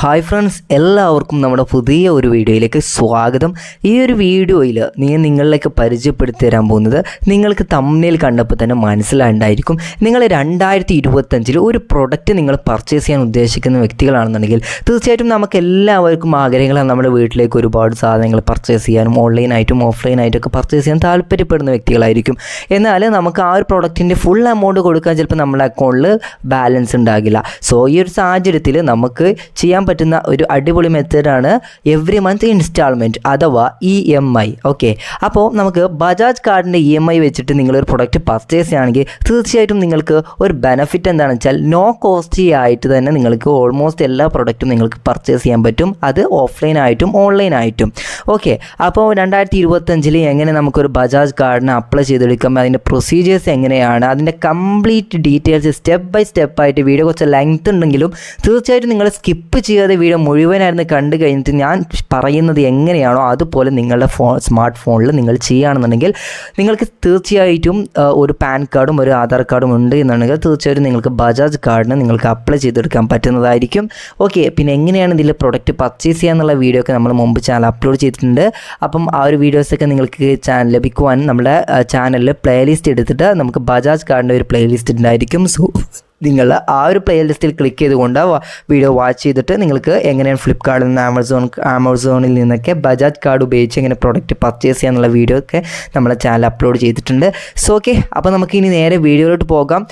Hi friends, എല്ലാവർക്കും നമ്മുടെ പുതിയ ഒരു വീഡിയോയിലേക്ക് സ്വാഗതം. ഈ ഒരു വീഡിയോയിൽ നിങ്ങളിലേക്ക് പരിചയപ്പെടുത്തി തരാൻ പോകുന്നത് നിങ്ങൾക്ക് തമ്മിൽ കണ്ടപ്പോൾ തന്നെ മനസ്സിലായിട്ടുണ്ടായിരിക്കും. നിങ്ങൾ 2025 ഒരു പ്രൊഡക്റ്റ് നിങ്ങൾ പർച്ചേസ് ചെയ്യാൻ ഉദ്ദേശിക്കുന്ന വ്യക്തികളാണെന്നുണ്ടെങ്കിൽ തീർച്ചയായിട്ടും നമുക്ക് എല്ലാവർക്കും ആഗ്രഹങ്ങളാണ് നമ്മുടെ വീട്ടിലേക്ക് ഒരുപാട് സാധനങ്ങൾ പർച്ചേസ് ചെയ്യാനും ഓൺലൈനായിട്ടും ഓഫ്ലൈനായിട്ടൊക്കെ പർച്ചേസ് ചെയ്യാൻ താല്പര്യപ്പെടുന്ന വ്യക്തികളായിരിക്കും. എന്നാൽ നമുക്ക് ആ ഒരു പ്രൊഡക്റ്റിൻ്റെ ഫുൾ എമൗണ്ട് കൊടുക്കാൻ ചിലപ്പോൾ നമ്മുടെ അക്കൗണ്ടിൽ ബാലൻസ് ഉണ്ടാകില്ല. സോ ഈ ഒരു സാഹചര്യത്തിൽ നമുക്ക് ചെയ്യാൻ പറ്റുന്ന ഒരു അടിപൊളി മെത്തേഡാണ് എവറി മന്ത് ഇൻസ്റ്റാൾമെൻറ്റ് അഥവാ EMI. ഓക്കെ, അപ്പോൾ നമുക്ക് ബജാജ് കാർഡിൻ്റെ EMI വെച്ചിട്ട് നിങ്ങളൊരു പ്രൊഡക്റ്റ് പർച്ചേസ് ചെയ്യുകയാണെങ്കിൽ തീർച്ചയായിട്ടും നിങ്ങൾക്ക് ഒരു ബെനഫിറ്റ് എന്താണെന്ന് വെച്ചാൽ നോ കോസ്റ്റ് ആയിട്ട് തന്നെ നിങ്ങൾക്ക് ഓൾമോസ്റ്റ് എല്ലാ പ്രൊഡക്റ്റും നിങ്ങൾക്ക് പർച്ചേസ് ചെയ്യാൻ പറ്റും, അത് ഓഫ്ലൈനായിട്ടും ഓൺലൈനായിട്ടും. ഓക്കെ, അപ്പോൾ 2025 എങ്ങനെ നമുക്കൊരു ബജാജ് കാർഡിന് അപ്ലൈ ചെയ്തെടുക്കാം, അതിൻ്റെ പ്രൊസീജിയേഴ്സ് എങ്ങനെയാണ്, അതിൻ്റെ കംപ്ലീറ്റ് ഡീറ്റെയിൽസ് സ്റ്റെപ്പ് ബൈ സ്റ്റെപ്പായിട്ട് വീഡിയോ കുറച്ച് ലെങ്ത് ഉണ്ടെങ്കിലും തീർച്ചയായിട്ടും നിങ്ങൾ സ്കിപ്പ് ചെയ്യാതെ വീഡിയോ മുഴുവനായിരുന്നു കണ്ടു കഴിഞ്ഞിട്ട് ഞാൻ പറയുന്നത് എങ്ങനെയാണോ അതുപോലെ നിങ്ങളുടെ സ്മാർട്ട് ഫോണിൽ നിങ്ങൾ ചെയ്യുകയാണെന്നുണ്ടെങ്കിൽ നിങ്ങൾക്ക് തീർച്ചയായിട്ടും ഒരു പാൻ കാർഡും ഒരു ആധാർ കാർഡും ഉണ്ട് എന്നുണ്ടെങ്കിൽ തീർച്ചയായിട്ടും നിങ്ങൾക്ക് ബജാജ് കാർഡിന് നിങ്ങൾക്ക് അപ്ലൈ ചെയ്തെടുക്കാൻ പറ്റുന്നതായിരിക്കും. ഓക്കെ, പിന്നെ എങ്ങനെയാണ് ഇതിൽ പ്രൊഡക്റ്റ് പർച്ചേസ് ചെയ്യാന്നുള്ള വീഡിയോ ഒക്കെ നമ്മൾ മുമ്പ് ചാനൽ അപ്ലോഡ് ചെയ്തിട്ടുണ്ട്. അപ്പം ആ ഒരു വീഡിയോസൊക്കെ നിങ്ങൾക്ക് ചാനൽ ലഭിക്കുവാൻ നമ്മുടെ ചാനലിൽ പ്ലേലിസ്റ്റ് എടുത്തിട്ട് നമുക്ക് ബജാജ് കാർഡിൻ്റെ ഒരു പ്ലേലിസ്റ്റ് ഉണ്ടായിരിക്കും. സോ നിങ്ങൾ ആ ഒരു പ്ലേ ലിസ്റ്റിൽ ക്ലിക്ക് ചെയ്തുകൊണ്ട് വീഡിയോ വാച്ച് ചെയ്തിട്ട് നിങ്ങൾക്ക് എങ്ങനെയാണ് ഫ്ലിപ്കാർട്ടിൽ നിന്ന് ആമസോണിൽ നിന്നൊക്കെ ബജാജ് കാർഡ് ഉപയോഗിച്ച് എങ്ങനെ പ്രൊഡക്റ്റ് പർച്ചേസ് ചെയ്യാനുള്ള വീഡിയോ ഒക്കെ നമ്മളെ ചാനൽ അപ്ലോഡ് ചെയ്തിട്ടുണ്ട്. സോ ഓക്കെ, അപ്പോൾ നമുക്ക് ഇനി നേരെ വീഡിയോയിലോട്ട് പോകാം.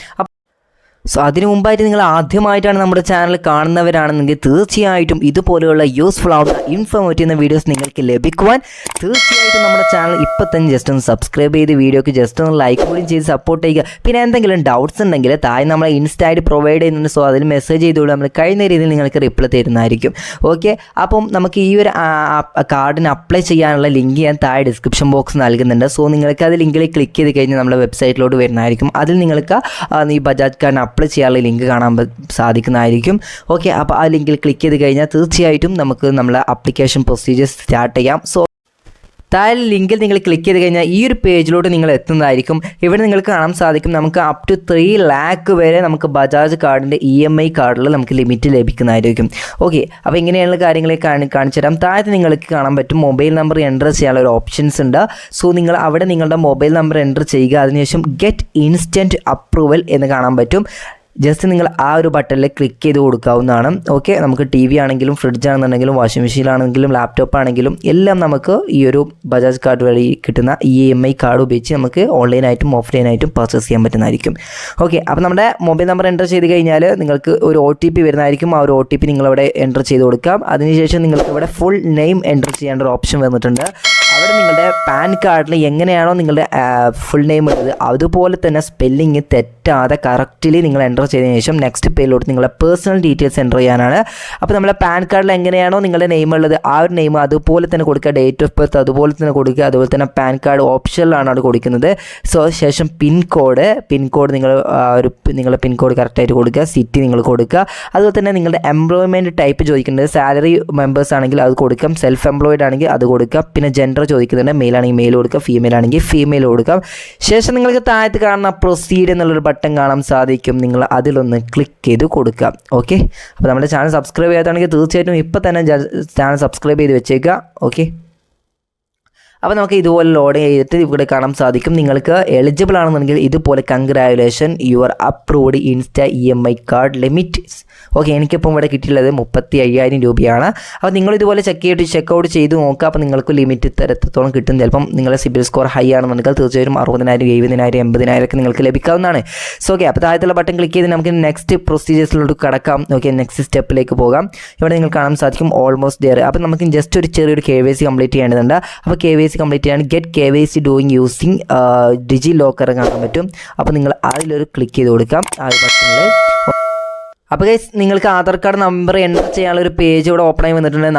സോ അതിന് മുമ്പായിട്ട് നിങ്ങൾ ആദ്യമായിട്ടാണ് നമ്മുടെ ചാനൽ കാണുന്നവരാണെന്നെങ്കിൽ തീർച്ചയായിട്ടും ഇതുപോലെയുള്ള യൂസ്ഫുൾ ആവുന്ന ഇൻഫോർമേറ്റീവ് വീഡിയോസ് നിങ്ങൾക്ക് ലഭിക്കുവാൻ തീർച്ചയായിട്ടും നമ്മുടെ ചാനൽ ഇപ്പോൾ തന്നെ ജസ്റ്റ് ഒന്ന് സബ്സ്ക്രൈബ് ചെയ്ത് വീഡിയോക്ക് ജസ്റ്റ് ഒന്ന് ലൈക്ക് കൂടി ചെയ്ത് സപ്പോർട്ട് ചെയ്യുക. പിന്നെ എന്തെങ്കിലും ഡൗട്ട്സ് ഉണ്ടെങ്കിൽ താഴെ നമ്മളെ ഇൻസ്റ്റാ ഐഡി പ്രൊവൈഡ് ചെയ്യുന്നുണ്ട്. സോ അതിൽ മെസ്സേജ് ചെയ്തുകൊണ്ട് നമ്മൾ കഴിയുന്ന രീതിയിൽ നിങ്ങൾക്ക് റിപ്ലൈ തരുന്നതായിരിക്കും. ഓക്കെ, അപ്പം നമുക്ക് ഈ ഒരു കാർഡിന് അപ്ലൈ ചെയ്യാനുള്ള ലിങ്ക് ഞാൻ താഴെ ഡിസ്ക്രിപ്ഷൻ ബോക്സ് നൽകുന്നുണ്ട്. സോ നിങ്ങൾക്ക് അത് ലിങ്കിൽ ക്ലിക്ക് ചെയ്ത് കഴിഞ്ഞാൽ നമ്മുടെ വെബ്സൈറ്റിലോട്ട് വരുന്നതായിരിക്കും. അതിൽ നിങ്ങൾക്ക് ഈ ബജാജ് കാർഡിന് അപ്ലൈ ചെയ്യാനുള്ള ലിങ്ക് കാണാൻ സാധിക്കുന്നതായിരിക്കും. ഓക്കെ, അപ്പോൾ ആ ലിങ്കിൽ ക്ലിക്ക് ചെയ്ത് കഴിഞ്ഞാൽ തീർച്ചയായിട്ടും നമുക്ക് നമ്മളെ ആപ്ലിക്കേഷൻ പ്രൊസീജിയേഴ്സ് സ്റ്റാർട്ട് ചെയ്യാം. സോ താഴെ ലിങ്കിൽ നിങ്ങൾ ക്ലിക്ക് ചെയ്ത് കഴിഞ്ഞാൽ ഈ ഒരു പേജിലോട്ട് നിങ്ങൾ എത്തുന്നതായിരിക്കും. ഇവിടെ നിങ്ങൾക്ക് കാണാൻ സാധിക്കും നമുക്ക് അപ് ടു 3 lakh വരെ നമുക്ക് ബജാജ് കാർഡിൻ്റെ EMI കാർഡിൽ നമുക്ക് ലിമിറ്റ് ലഭിക്കുന്നതായിരിക്കും. ഓക്കെ, അപ്പോൾ ഇങ്ങനെയുള്ള കാര്യങ്ങളെ കാണിച്ചു തരാം. താഴത്ത് നിങ്ങൾക്ക് കാണാൻ പറ്റും മൊബൈൽ നമ്പർ എൻ്റർ ചെയ്യാനുള്ള ഒരു ഓപ്ഷൻസ് ഉണ്ട്. സോ നിങ്ങൾ അവിടെ നിങ്ങളുടെ മൊബൈൽ നമ്പർ എൻ്റർ ചെയ്യുക. അതിനുശേഷം ഗെറ്റ് ഇൻസ്റ്റൻറ്റ് അപ്രൂവൽ എന്ന് കാണാൻ പറ്റും. ജസ്റ്റ് നിങ്ങൾ ആ ഒരു ബട്ടണിൽ ക്ലിക്ക് ചെയ്ത് കൊടുക്കാവുന്നതാണ്. ഓക്കെ, നമുക്ക് TV ആണെങ്കിലും ഫ്രിഡ്ജ് ആണെന്നുണ്ടെങ്കിലും വാഷിംഗ് മെഷീനാണെങ്കിലും ലാപ്ടോപ്പ് ആണെങ്കിലും എല്ലാം നമുക്ക് ഈ ഒരു ബജാജ് കാർഡ് വഴി കിട്ടുന്ന EMI കാർഡ് ഉപയോഗിച്ച് നമുക്ക് ഓൺലൈനായിട്ടും ഓഫ്ലൈനായിട്ടും പർച്ചേസ് ചെയ്യാൻ പറ്റുന്നതായിരിക്കും. ഓക്കെ, അപ്പോൾ നമ്മുടെ മൊബൈൽ നമ്പർ എൻ്റർ ചെയ്ത് കഴിഞ്ഞാൽ നിങ്ങൾക്ക് ഒരു OTP വരുന്നതായിരിക്കും. ആ ഒരു OTP നിങ്ങളവിടെ എൻ്റർ ചെയ്ത് കൊടുക്കാം. അതിനുശേഷം നിങ്ങൾക്ക് ഇവിടെ ഫുൾ നെയിം എൻ്റർ ചെയ്യേണ്ട ഒരു ഓപ്ഷൻ വന്നിട്ടുണ്ട്. അവിടെ നിങ്ങളുടെ പാൻ കാർഡിൽ എങ്ങനെയാണോ നിങ്ങളുടെ ഫുൾ നെയിം ഉള്ളത് അതുപോലെ തന്നെ സ്പെല്ലിങ് തെറ്റാതെ കറക്റ്റ്ലി നിങ്ങൾ എൻ്റർ ചെയ്തതിന് ശേഷം നെക്സ്റ്റ് പേജിലോട്ട് നിങ്ങളുടെ പേഴ്സണൽ ഡീറ്റെയിൽസ് എൻ്റർ ചെയ്യാനാണ്. അപ്പോൾ നമ്മളെ പാൻ കാർഡിൽ എങ്ങനെയാണോ നിങ്ങളുടെ നെയിം ഉള്ളത് ആ ഒരു നെയിം അതുപോലെ തന്നെ കൊടുക്കുക, ഡേറ്റ് ഓഫ് ബർത്ത് അതുപോലെ തന്നെ കൊടുക്കുക. അതുപോലെ തന്നെ പാൻ കാർഡ് ഓപ്ഷനിലാണ് അവിടെ കൊടുക്കുന്നത്. സോ ശേഷം പിൻകോഡ് നിങ്ങൾ നിങ്ങളുടെ പിൻകോഡ് കറക്റ്റായിട്ട് കൊടുക്കുക, സിറ്റി നിങ്ങൾ കൊടുക്കുക. അതുപോലെ തന്നെ നിങ്ങളുടെ എംപ്ലോയ്മെൻറ്റ് ടൈപ്പ് ചോദിക്കുന്നത് സാലറി മെമ്പേഴ്സ് ആണെങ്കിൽ അത് കൊടുക്കാം, സെൽഫ് എംപ്ലോയിഡ് ആണെങ്കിൽ അത് കൊടുക്കാം. പിന്നെ ജെൻഡർ ചോദിക്കുന്നുണ്ട്, മെയിൽ ആണെങ്കിൽ മെയിൽ കൊടുക്കുക, ഫീമെയിൽ ആണെങ്കിൽ ഫീമെയിൽ കൊടുക്കാം. ശേഷം നിങ്ങൾക്ക് താഴത്ത് കാണുന്ന പ്രൊസീഡ് എന്നുള്ളൊരു ബട്ടൺ കാണാൻ സാധിക്കും. നിങ്ങൾ അതിലൊന്ന് ക്ലിക്ക് ചെയ്ത് കൊടുക്കുക. ഓക്കെ, അപ്പോൾ നമ്മുടെ ചാനൽ സബ്സ്ക്രൈബ് ചെയ്യാത്താണെങ്കിൽ തീർച്ചയായിട്ടും ഇപ്പോൾ തന്നെ ചാനൽ സബ്സ്ക്രൈബ് ചെയ്ത് വെച്ചേക്കുക. ഓക്കെ, അപ്പോൾ നമുക്ക് ഇതുപോലെ ലോഡ് ചെയ്തിട്ട് ഇവിടെ കാണാൻ സാധിക്കും നിങ്ങൾക്ക് എലിജിബിൾ ആണെന്നുണ്ടെങ്കിൽ ഇതുപോലെ congratulation your approved insta EMI card limit. Okay, എനിക്കിപ്പം ഇവിടെ കിട്ടിയുള്ളത് 35,000 രൂപയാണ്. അപ്പോൾ നിങ്ങൾ ഇതുപോലെ ചെക്കൗട്ട് ചെയ്ത് നോക്കുക. അപ്പോൾ നിങ്ങൾക്ക് ലിമിറ്റ് എത്രത്തോളം കിട്ടും. ചിലപ്പം നിങ്ങളുടെ സിബിൽ സ്കോർ ഹൈ ആണെന്നുണ്ടെങ്കിൽ തീർച്ചയായും 60,000, 70,000, 80,000 ഒക്കെ നിങ്ങൾക്ക് ലഭിക്കാവുന്നതാണ്. സോ ഓക്കെ, അപ്പോൾ താഴത്തുള്ള ബട്ടൺ ക്ലിക്ക് ചെയ്ത് നമുക്ക് നെക്സ്റ്റ് പ്രൊസീജിയേഴ്സിലോട്ട് കടക്കാം. ഓക്കെ, നെക്സ്റ്റ് സ്റ്റെപ്പിലേക്ക് പോകാം. ഇവിടെ നിങ്ങൾ കാണാൻ സാധിക്കും ഓൾമോസ്റ്റ് ഡെയർ. അപ്പോൾ നമുക്ക് ജസ്റ്റ് ഒരു ചെറിയൊരു KYC കംപ്ലീറ്റ് ചെയ്യേണ്ടതുണ്ട്. അപ്പോൾ KYC കംപ്ലീറ്റ് ചെയ്യാൻ ഗെറ്റ് KYC ഡൂയിങ് യൂസിങ് ഡിജി ലോക്കർ കാണാൻ പറ്റും. അപ്പോൾ നിങ്ങൾ അതിലൊരു ക്ലിക്ക് ചെയ്ത് കൊടുക്കാം ആ ഒരു ബട്ടണിൽ. അപ്പോൾ ഗൈസ് നിങ്ങൾക്ക് ആധാർ കാർഡ് നമ്പർ എൻ്റർ ചെയ്യാനുള്ള ഒരു പേജ് ഇവിടെ ഓപ്പൺ ആയി വന്നിട്ടുണ്ട്.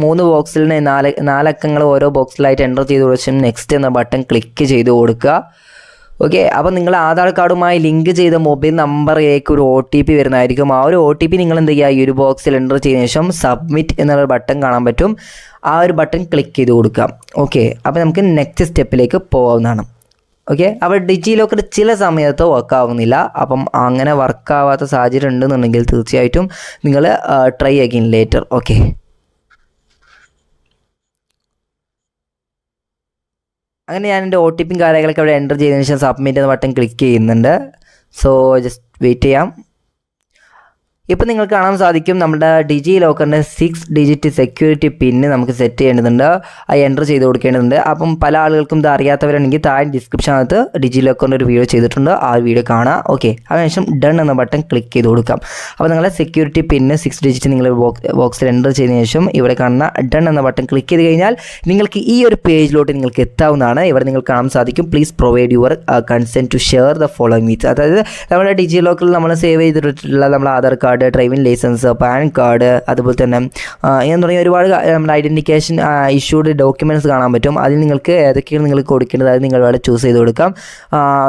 3 ബോക്സിൽ 4 അക്കങ്ങൾ ഓരോ ബോക്സിലായിട്ട് എൻ്റർ ചെയ്ത് കൊടുത്ത നെക്സ്റ്റ് എന്ന ബട്ടൺ ക്ലിക്ക് ചെയ്ത് കൊടുക്കുക. ഓക്കെ, അപ്പോൾ നിങ്ങൾ ആധാർ കാർഡുമായി ലിങ്ക് ചെയ്ത മൊബൈൽ നമ്പറിലേക്ക് ഒരു OTP വരുന്നതായിരിക്കും. ആ ഒരു OTP നിങ്ങൾ എന്ത് ചെയ്യുക, ഈ ഒരു ബോക്സിൽ എൻ്റർ ചെയ്തതിനു ശേഷം സബ്മിറ്റ് എന്നുള്ള ബട്ടൺ കാണാൻ പറ്റും. ആ ഒരു ബട്ടൺ ക്ലിക്ക് ചെയ്ത് കൊടുക്കാം. ഓക്കെ, അപ്പോൾ നമുക്ക് നെക്സ്റ്റ് സ്റ്റെപ്പിലേക്ക് പോകാവുന്നതാണ്. ഓക്കെ. അപ്പോൾ ഡിജി ലോക്കർ ചില സമയത്ത് വർക്കാവുന്നില്ല. അപ്പം അങ്ങനെ വർക്കാവാത്ത സാഹചര്യം ഉണ്ടെന്നുണ്ടെങ്കിൽ തീർച്ചയായിട്ടും നിങ്ങൾ ട്രൈ അഗെയിൻ ലേറ്റർ. ഓക്കെ. അങ്ങനെ ഞാൻ എൻ്റെ OTP കാര്യങ്ങളൊക്കെ അവിടെ എൻ്റർ ചെയ്തതിന് ശേഷം സബ്മിറ്റ് എന്ന ബട്ടൺ ക്ലിക്ക് ചെയ്യുന്നുണ്ട്. സോ ജസ്റ്റ് വെയിറ്റ് ചെയ്യാം. ഇപ്പോൾ നിങ്ങൾക്ക് കാണാൻ സാധിക്കും നമ്മുടെ ഡിജി ലോക്കറിൻ്റെ 6 ഡിജിറ്റ് സെക്യൂരിറ്റി പിന്ന് നമുക്ക് സെറ്റ് ചെയ്യേണ്ടതുണ്ട്. അത് എൻ്റർ ചെയ്ത് കൊടുക്കേണ്ടതുണ്ട്. അപ്പം പല ആളുകൾക്കും ഇത് അറിയാത്തവരാണെങ്കിൽ താഴെ ഡിസ്ക്രിപ്ഷനകത്ത് ഡിജി ലോക്കറിൻ്റെ ഒരു വീഡിയോ ചെയ്തിട്ടുണ്ട്. ആ വീഡിയോ കാണാം. ഓക്കെ. അതിനുശേഷം ഡൺ എന്ന ബട്ടൺ ക്ലിക്ക് ചെയ്ത് കൊടുക്കാം. അപ്പോൾ നിങ്ങളുടെ സെക്യൂരിറ്റി പിന്ന് 6 ഡിജിറ്റ് നിങ്ങൾ ബോക്സിൽ എൻ്റർ ചെയ്തതിന് ശേഷം ഇവിടെ കാണുന്ന ഡൺ എന്ന ബട്ടൺ ക്ലിക്ക് ചെയ്ത് കഴിഞ്ഞാൽ നിങ്ങൾക്ക് ഈ ഒരു പേജിലോട്ട് നിങ്ങൾക്ക് എത്താവുന്നതാണ്. ഇവിടെ നിങ്ങൾക്ക് കാണാൻ സാധിക്കും please provide your consent to share the following meets. അതായത് നമ്മുടെ ഡിജി ലോക്കറിൽ നമ്മൾ സേവ് ചെയ്തിട്ടുള്ള നമ്മുടെ Aadhaar card, driving licence, PAN card, അതുപോലെ തന്നെ എന്ന് തുടങ്ങിയ ഒരുപാട് നമ്മുടെ ഐഡൻറ്റിഫിക്കേഷൻ ഇഷ്യൂഡ് ഡോക്യുമെൻറ്റ്സ് കാണാൻ പറ്റും. അതിൽ നിങ്ങൾക്ക് ഏതൊക്കെയാണ് നിങ്ങൾ കൊടുക്കേണ്ടത് അത് നിങ്ങൾ ഇവിടെ ചൂസ് ചെയ്ത് കൊടുക്കാം.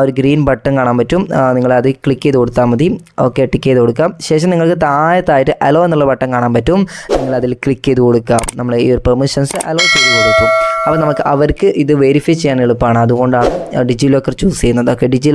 ഒരു ഗ്രീൻ ബട്ടൺ കാണാൻ പറ്റും. നിങ്ങൾ അത് ക്ലിക്ക് ചെയ്ത് കൊടുത്താൽ മതി. ഓക്കെ, ടിക്ക് ചെയ്ത് കൊടുക്കാം. ശേഷം നിങ്ങൾക്ക് താഴത്തായിട്ട് അലോ എന്നുള്ള ബട്ടൺ കാണാൻ പറ്റും. നിങ്ങൾ അതിൽ ക്ലിക്ക് ചെയ്ത് കൊടുക്കാം. നമ്മൾ ഈ ഒരു പെർമിഷൻസ് അലോ ചെയ്ത് കൊടുക്കും. അപ്പോൾ നമുക്ക് അവർക്ക് ഇത് വെരിഫൈ ചെയ്യാൻ എളുപ്പമാണ്. അതുകൊണ്ടാണ് ഡിജി ലോക്കർ ചൂസ് ചെയ്യുന്നത്. ഓക്കെ. ഡിജി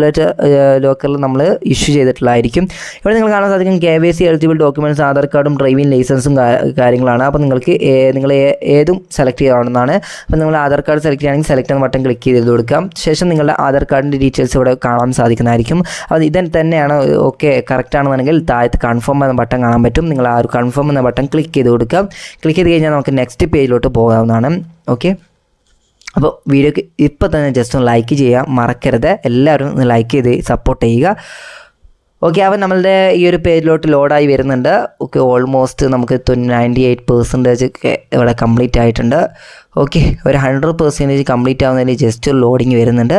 ലോക്കറിൽ നമ്മൾ ഇഷ്യൂ ചെയ്തിട്ടുള്ളതായിരിക്കും. ഇവിടെ നിങ്ങൾ കാണാൻ സാധിക്കും KYC എലിജിബിൾ ഡോക്യുമെൻറ്റ്സ്, ആധാർ കാർഡും ഡ്രൈവിംഗ് ലൈസൻസും കാര്യങ്ങളാണ്. അപ്പോൾ നിങ്ങൾക്ക് നിങ്ങൾ ഏതും സെലക്ട് ചെയ്യാവുന്നതാണ്. അപ്പോൾ നിങ്ങൾ ആധാർ കാർഡ് സെലക്ട് ചെയ്യുകയാണെങ്കിൽ സെലക്ട് എന്ന ബട്ടൺ ക്ലിക്ക് ചെയ്ത് കൊടുക്കാം. ശേഷം നിങ്ങളുടെ ആധാർ കാർഡിൻ്റെ ഡീറ്റെയിൽസ് ഇവിടെ കാണാൻ സാധിക്കുന്നതായിരിക്കും. അപ്പോൾ ഇത് തന്നെയാണ് ഓക്കെ കറക്റ്റ് ആണെന്നുണ്ടെങ്കിൽ താഴത്ത് കൺഫേം എന്ന ബട്ടൺ കാണാൻ പറ്റും. നിങ്ങൾ ആ ഒരു കൺഫേം എന്ന ബട്ടൺ ക്ലിക്ക് ചെയ്ത് കൊടുക്കാം. ക്ലിക്ക് ചെയ്ത് കഴിഞ്ഞാൽ നമുക്ക് നെക്സ്റ്റ് പേജിലോട്ട് പോകാവുന്നതാണ്. ഓക്കെ. അപ്പോൾ വീഡിയോക്ക് ഇപ്പോൾ തന്നെ ജസ്റ്റ് ഒന്ന് ലൈക്ക് ചെയ്യാൻ മറക്കരുത്. എല്ലാവരും ഒന്ന് ലൈക്ക് ചെയ്ത് സപ്പോർട്ട് ചെയ്യുക. ഓക്കെ. അപ്പോൾ നമ്മളുടെ ഈ ഒരു പേജിലോട്ട് ലോഡായി വരുന്നുണ്ട്. ഓക്കെ. ഓൾമോസ്റ്റ് നമുക്ക് 98% ഒക്കെ ഇവിടെ കംപ്ലീറ്റ് ആയിട്ടുണ്ട്. ഓക്കെ. ഒരു 100% കംപ്ലീറ്റ് ആവുന്നതിന് ജസ്റ്റ് ഒരു ലോഡിങ് വരുന്നുണ്ട്.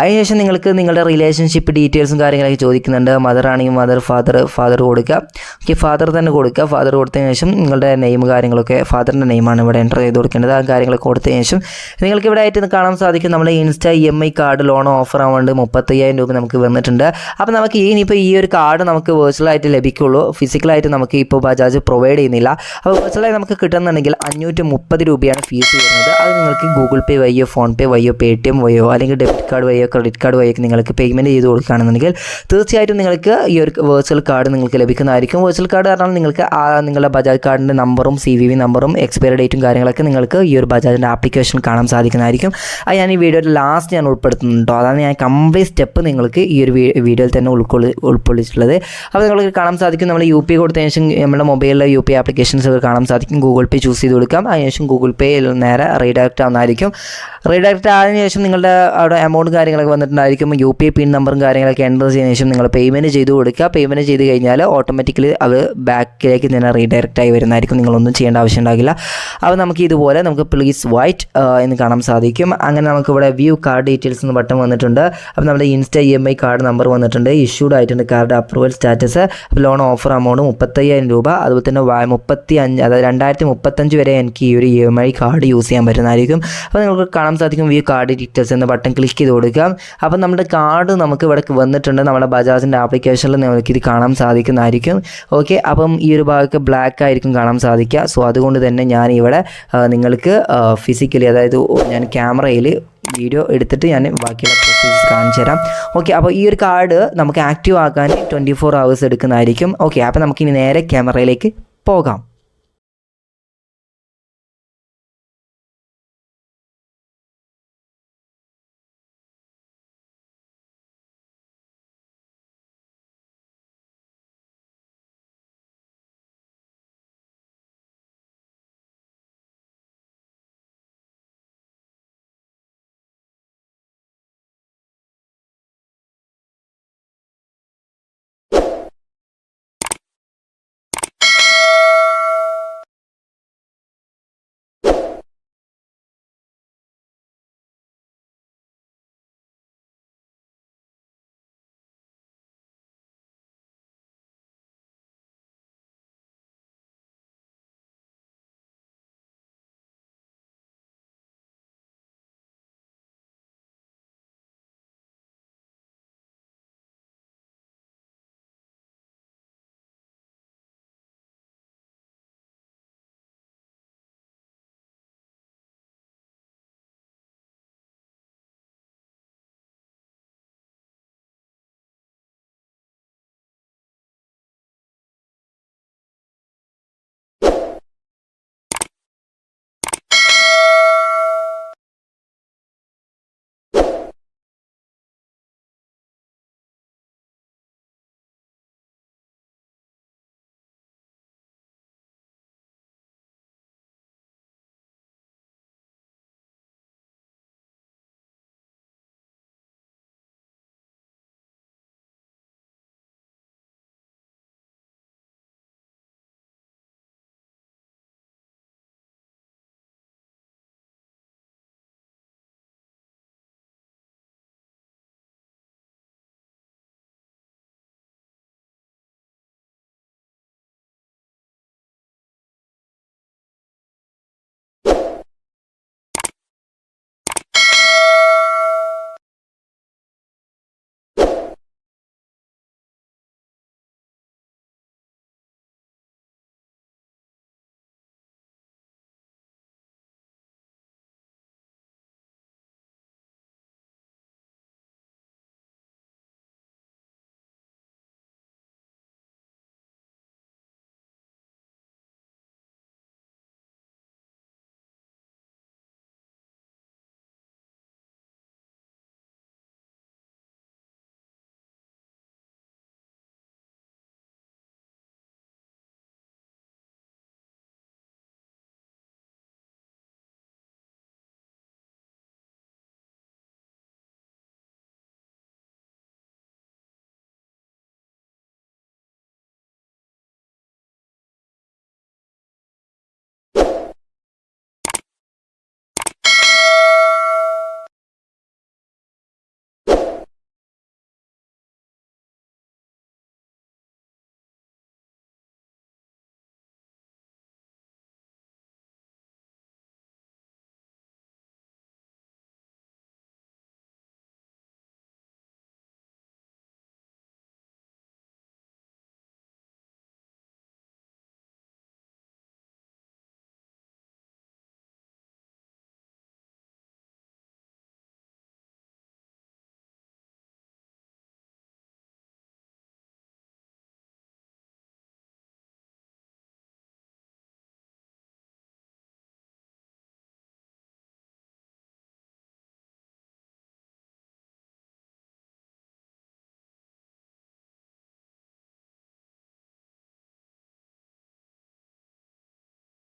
അതിനുശേഷം നിങ്ങൾക്ക് നിങ്ങളുടെ റിലേഷൻഷിപ്പ് ഡീറ്റെയിൽസും കാര്യങ്ങളൊക്കെ ചോദിക്കുന്നുണ്ട്. മദർ ആണെങ്കിൽ മദർ, ഫാദർ കൊടുക്കുക. ഓക്കെ. ഫാദർ തന്നെ കൊടുക്കുക. ഫാദർ കൊടുത്തതിന് ശേഷം നിങ്ങളുടെ നെയിം കാര്യങ്ങളൊക്കെ ഫാദറിൻ്റെ നെയിമാണ് ഇവിടെ എൻ്റർ ചെയ്ത് കൊടുക്കേണ്ടത്. ആ കാര്യങ്ങളൊക്കെ കൊടുത്തതിന് ശേഷം നിങ്ങൾക്ക് ഇവിടെ ആയിട്ട് കാണാൻ സാധിക്കും നമ്മുടെ insta EMI card loan offer ആവുന്നുണ്ട്. 35,000 രൂപ നമുക്ക് വന്നിട്ടുണ്ട്. അപ്പോൾ നമുക്ക് ഇനിയിപ്പോൾ ഈ ഒരു കാർഡ് നമുക്ക് വെർച്വലായിട്ട് ലഭിക്കുള്ളൂ. ഫിസിക്കലായിട്ട് നമുക്ക് ഇപ്പോൾ ബജാജ് പ്രൊവൈഡ് ചെയ്യുന്നില്ല. അപ്പോൾ വെർച്വലായി നമുക്ക് കിട്ടുന്നുണ്ടെങ്കിൽ 530 രൂപയാണ് ഫീസ് വരുന്നത്. അത് നിങ്ങൾക്ക് ഗൂഗിൾ പേ വഴിയോ ഫോൺ പേ വഴിയോ Paytm വഴിയോ അല്ലെങ്കിൽ ഡെബിറ്റ് കാർഡ് വഴിയോ ക്രെഡിറ്റ് കാർഡ് വഴിയൊക്കെ നിങ്ങൾക്ക് പേയ്മെൻറ്റ് ചെയ്ത് കൊടുക്കുകയാണെന്നുണ്ടെങ്കിൽ തീർച്ചയായിട്ടും നിങ്ങൾക്ക് ഈ ഒരു വെർച്വൽ കാർഡ് നിങ്ങൾക്ക് ലഭിക്കുന്നതായിരിക്കും. വെർച്വൽ കാർഡ് പറഞ്ഞാൽ നിങ്ങൾക്ക് നിങ്ങളുടെ ബജാജ് കാർഡിൻ്റെ നമ്പറും CVV നമ്പറും എക്സ്പയറി ഡേറ്റും കാര്യങ്ങളൊക്കെ നിങ്ങൾക്ക് ഈ ഒരു ബജാജിൻ്റെ ആപ്ലിക്കേഷൻ കാണാൻ സാധിക്കുന്നതായിരിക്കും. അത് ഞാൻ ഈ വീഡിയോയുടെ ലാസ്റ്റ് ഞാൻ ഉൾപ്പെടുത്തുന്നുണ്ടോ. അതാണ് ഞാൻ കംപ്ലീറ്റ് സ്റ്റെപ്പ് നിങ്ങൾക്ക് ഈ ഒരു വീഡിയോയിൽ തന്നെ ഉൾക്കൊള്ളിച്ചിട്ടുള്ളത്. അപ്പോൾ നിങ്ങൾക്ക് കാണാൻ സാധിക്കും നമ്മൾ UPI കൊടുത്തതിന് ശേഷം നമ്മുടെ മൊബൈലിലെ UPI ആപ്ലിക്കേഷൻസ് ഒക്കെ കാണാൻ സാധിക്കും. ഗൂഗിൾ പേ ചൂസ് ചെയ്ത് കൊടുക്കാം. അതിനുശേഷം ഗൂഗിൾ പേ നേരെ റീഡയറക്റ്റ് ആവുന്നതായിരിക്കും. റീഡയറക്റ്റ് ആയതിനു ശേഷം നിങ്ങളുടെ അവിടെ എമൗണ്ട് കാര്യങ്ങളൊക്കെ വന്നിട്ടുണ്ടായിരിക്കും. UPI പിൻ നമ്പറും കാര്യങ്ങളൊക്കെ എൻ്റർ ചെയ്തതിനു ശേഷം നിങ്ങൾ പേയ്മെൻറ്റ് ചെയ്ത് കൊടുക്കുക. പേയ്മെൻറ്റ് ചെയ്ത് കഴിഞ്ഞാൽ ഓട്ടോമാറ്റിക്കലി അത് ബാക്കിലേക്ക് തന്നെ റീഡയറക്റ്റ് ആയി വരുന്നതായിരിക്കും. നിങ്ങളൊന്നും ചെയ്യേണ്ട ആവശ്യം ഉണ്ടാകില്ല. അപ്പോൾ നമുക്ക് ഇതുപോലെ നമുക്ക് പ്ലീസ് വൈറ്റ് എന്ന് കാണാൻ സാധിക്കും. അങ്ങനെ നമുക്ക് ഇവിടെ വ്യൂ കാർഡ് ഡീറ്റെയിൽസ് എന്ന് ബട്ടൺ വന്നിട്ടുണ്ട്. അപ്പോൾ നമ്മുടെ ഇൻസ്റ്റാ EMI കാർഡ് നമ്പർ വന്നിട്ടുണ്ട്. ഇഷ്യൂഡ് ആയിട്ടുണ്ട് card approval status. Loan offer amount 35,000 രൂപ. അതുപോലെ തന്നെ 35 അതായത് 2035 വരെ എനിക്ക് ഈ ഒരു EMI കാർഡ് യൂസ് ചെയ്യാൻ പറ്റുന്നതായിരിക്കും. അപ്പോൾ നിങ്ങൾക്ക് കാണാൻ സാധിക്കും വ്യൂ കാർഡ് ഡീറ്റെയിൽസ് എന്ന ബട്ടൺ ക്ലിക്ക് ചെയ്ത് കൊടുക്കുക. അപ്പം നമ്മുടെ കാർഡ് നമുക്ക് ഇവിടെ വന്നിട്ടുണ്ട്. നമ്മുടെ ബജാജിൻ്റെ ആപ്ലിക്കേഷനിൽ നമുക്ക് ഇത് കാണാൻ സാധിക്കുന്നതായിരിക്കും. ഓക്കെ. അപ്പം ഈ ഒരു ഭാഗമൊക്കെ ബ്ലാക്ക് ആയിരിക്കും കാണാൻ സാധിക്കുക. സോ അതുകൊണ്ട് തന്നെ ഞാൻ ഇവിടെ നിങ്ങൾക്ക് ഫിസിക്കലി അതായത് ഞാൻ ക്യാമറയിൽ വീഡിയോ എടുത്തിട്ട് ഞാൻ ബാക്കിയുള്ള പ്രോസസ്സ് കാണിച്ചു തരാം. ഓക്കെ. അപ്പോൾ ഈ ഒരു കാർഡ് നമുക്ക് ആക്റ്റീവ് ആക്കാൻ 24 hours എടുക്കുന്നതായിരിക്കും. ഓക്കെ. അപ്പോൾ നമുക്കിനി നേരെ ക്യാമറയിലേക്ക് പോകാം.